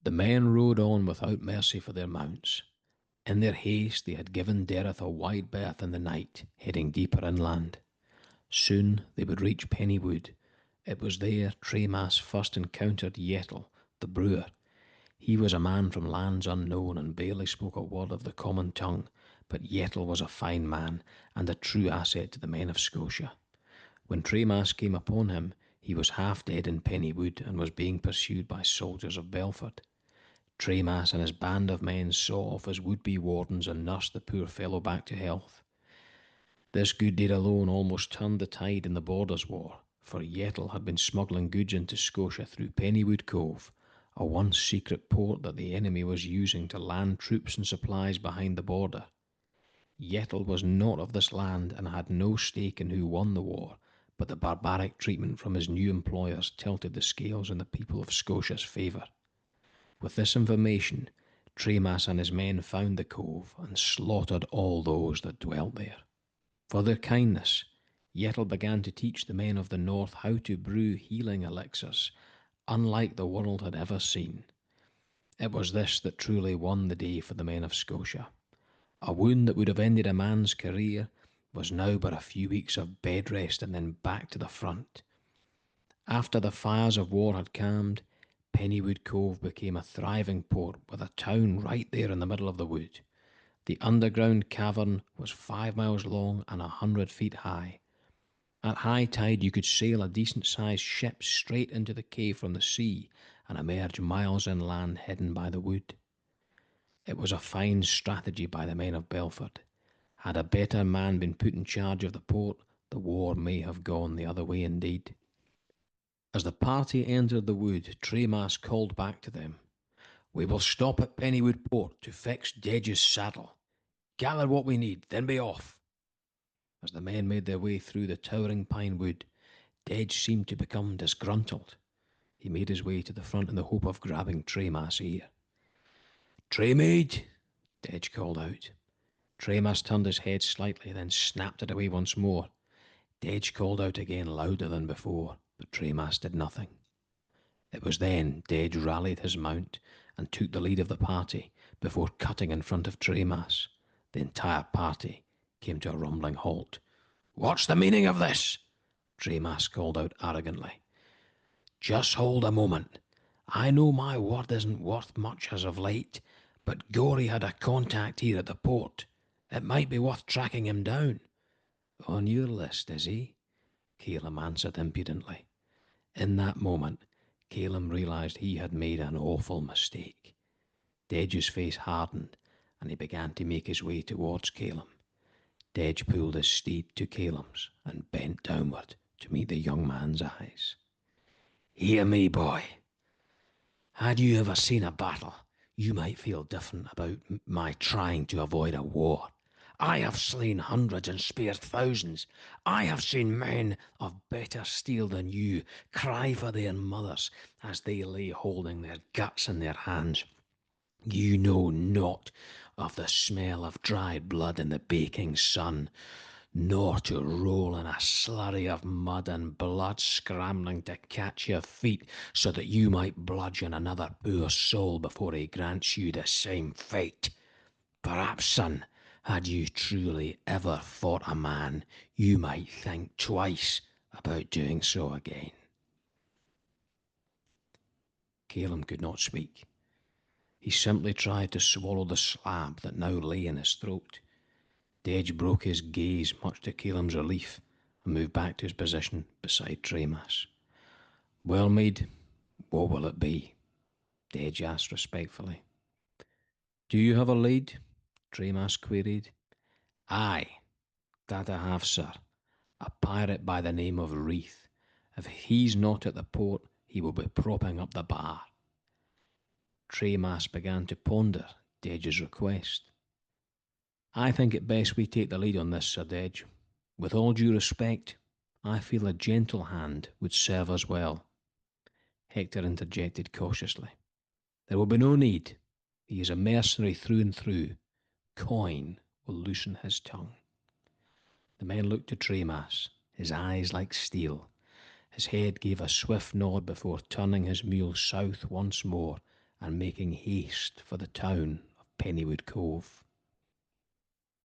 The men rode on without mercy for their mounts. In their haste they had given Derith a wide berth in the night, heading deeper inland. Soon they would reach Pennywood. It was there Tremass first encountered Yettel, the brewer. He was a man from lands unknown and barely spoke a word of the common tongue, but Yettel was a fine man and a true asset to the men of Scotia. When Tremass came upon him, he was half dead in Pennywood and was being pursued by soldiers of Belford. Tremass and his band of men saw off his would-be wardens and nursed the poor fellow back to health. This good deed alone almost turned the tide in the Borders War, for Yettel had been smuggling goods into Scotia through Pennywood Cove, a once secret port that the enemy was using to land troops and supplies behind the border. Yettel was not of this land and had no stake in who won the war, but the barbaric treatment from his new employers tilted the scales in the people of Scotia's favour. With this information, Tremass and his men found the cove and slaughtered all those that dwelt there. For their kindness, Yettel began to teach the men of the north how to brew healing elixirs, unlike the world had ever seen. It was this that truly won the day for the men of Scotia. A wound that would have ended a man's career was now but a few weeks of bed rest and then back to the front. After the fires of war had calmed, Pennywood Cove became a thriving port with a town right there in the middle of the wood. The underground cavern was 5 miles long and 100 feet high. At high tide you could sail a decent-sized ship straight into the cave from the sea and emerge miles inland hidden by the wood. It was a fine strategy by the men of Belford. Had a better man been put in charge of the port, the war may have gone the other way indeed. As the party entered the wood, Tremass called back to them, "We will stop at Pennywood Port to fix Dedge's saddle. Gather what we need, then be off." As the men made their way through the towering pine wood, Dedge seemed to become disgruntled. He made his way to the front in the hope of grabbing Tremass' ear. "Tremaid!" Dedge called out. Tremass turned his head slightly, then snapped it away once more. Dedge called out again, louder than before, but Tremass did nothing. It was then Dedge rallied his mount and took the lead of the party before cutting in front of Tremass. The entire party came to a rumbling halt. "What's the meaning of this?" Tremass called out arrogantly. "Just hold a moment. I know my word isn't worth much as of late, but Gorey had a contact here at the port. It might be worth tracking him down." "On your list, is he?" Caleb answered impudently. In that moment, Caleb realized he had made an awful mistake. Dedge's face hardened, and he began to make his way towards Caleb. Dedge pulled his steed to Caleb's and bent downward to meet the young man's eyes. "Hear me, boy. Had you ever seen a battle, you might feel different about my trying to avoid a war. I have slain hundreds and spared thousands. I have seen men of better steel than you cry for their mothers as they lay holding their guts in their hands. You know not of the smell of dried blood in the baking sun, nor to roll in a slurry of mud and blood scrambling to catch your feet so that you might bludgeon another poor soul before he grants you the same fate. Perhaps, son, had you truly ever fought a man, you might think twice about doing so again." Caleb could not speak. He simply tried to swallow the slab that now lay in his throat. Dedge broke his gaze, much to Caleb's relief, and moved back to his position beside Tremass. "Well, Maid, what will it be?" Dedge asked respectfully. "Do you have a lead?" Tremass queried. "Aye, that I have, sir. A pirate by the name of Reith. If he's not at the port, he will be propping up the bar." Tremass began to ponder Dedge's request. "I think it best we take the lead on this, Sir Dedge. With all due respect, I feel a gentle hand would serve us well." Hector interjected cautiously. "There will be no need. He is a mercenary through and through. Coin will loosen his tongue." The men looked to Tremass, his eyes like steel. His head gave a swift nod before turning his mule south once more and making haste for the town of Pennywood Cove.